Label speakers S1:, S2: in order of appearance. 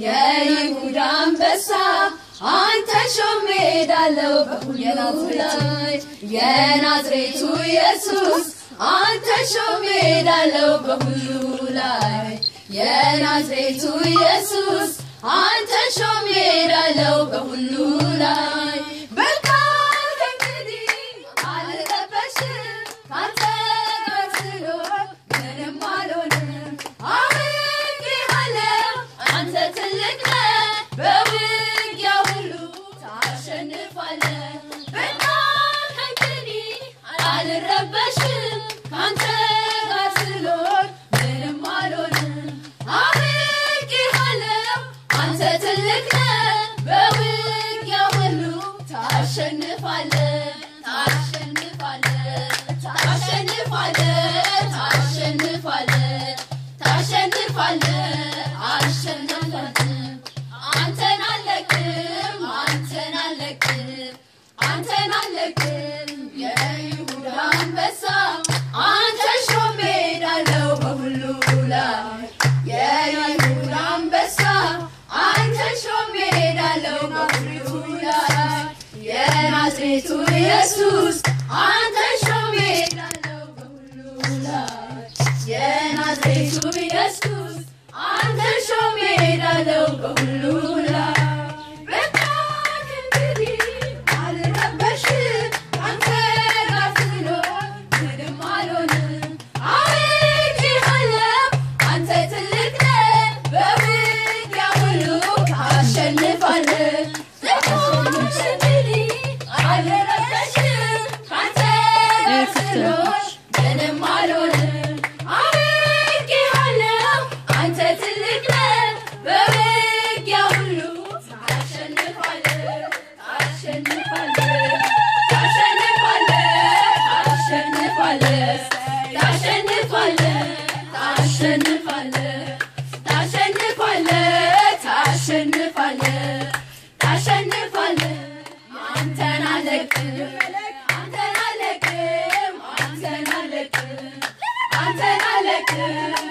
S1: የይሁዳ አንበሳ አንተ ሾሜዳለው በሁሉ ላይ የናዝሬቱ ኢየሱስ አንተ ሾሜዳለው በሁሉ ላይ የናዝሬቱ ኢየሱስ አንተ ሾሜዳለው በሁሉ ላይ በቃል እንግዲህ አልረበሽም ካንተ ጋር ስኖር ምንም አልሆንም አውቄሃለሁ አንተ ትልቅ ነህ በውጊያ ሁሉ ታሸንፋለህ በቃል እንግዲህ አልረበሽም ካንተ ጋር ስኖር ምንም አልሆንም አውቄሃለሁ አንተ ትልቅ ነህ በውጊያ ሁሉ ታሸንፋለህ ታሸንፋለህ ታሸንፋለህ ታሸንፋለህ ታሸንፋለህ አሸንፋለህ አንተን አለቅም አንተን አለቅም አንተን አለቅም የይሁዳ አንበሳ አንተ ሾሜዳለው በሁሉ ላይ የይሁዳ አንበሳ አንተ ሾሜዳለው በሁሉ ላይ የናዝሬቱ ኢየሱስ አንተ ሾሜዳለው በሁሉ ላይ የናዝሬቱ ኢየሱስ አንተ ሾሜዳለው በሁሉ ላይ በቃል እንግዲህ አልረበሽም አንተ ጋር ስኖር ምንም አልሆንም አውቄሃለሁ አንተ ትልቅ ነህ በውጊያ ሁሉ ታሸንፋለህ በቃል እንግዲህ አልረበሽም አንተ ጋር ስኖር ምንም አልሆንም አውቄሃለሁ አንተ ትልቅ ነህ በውጊያ ሁሉ ታሸንፋለህ ታሸንፋለህ ታሸንፋለህ ታሸንፋለህ ታሸንፋለህ ታሸንፋለህ ታሸንፋለህ ታሸንፋለህ አንተን አለቅም አንተን አለቅም አንተን አለቅም አንተን አለቅም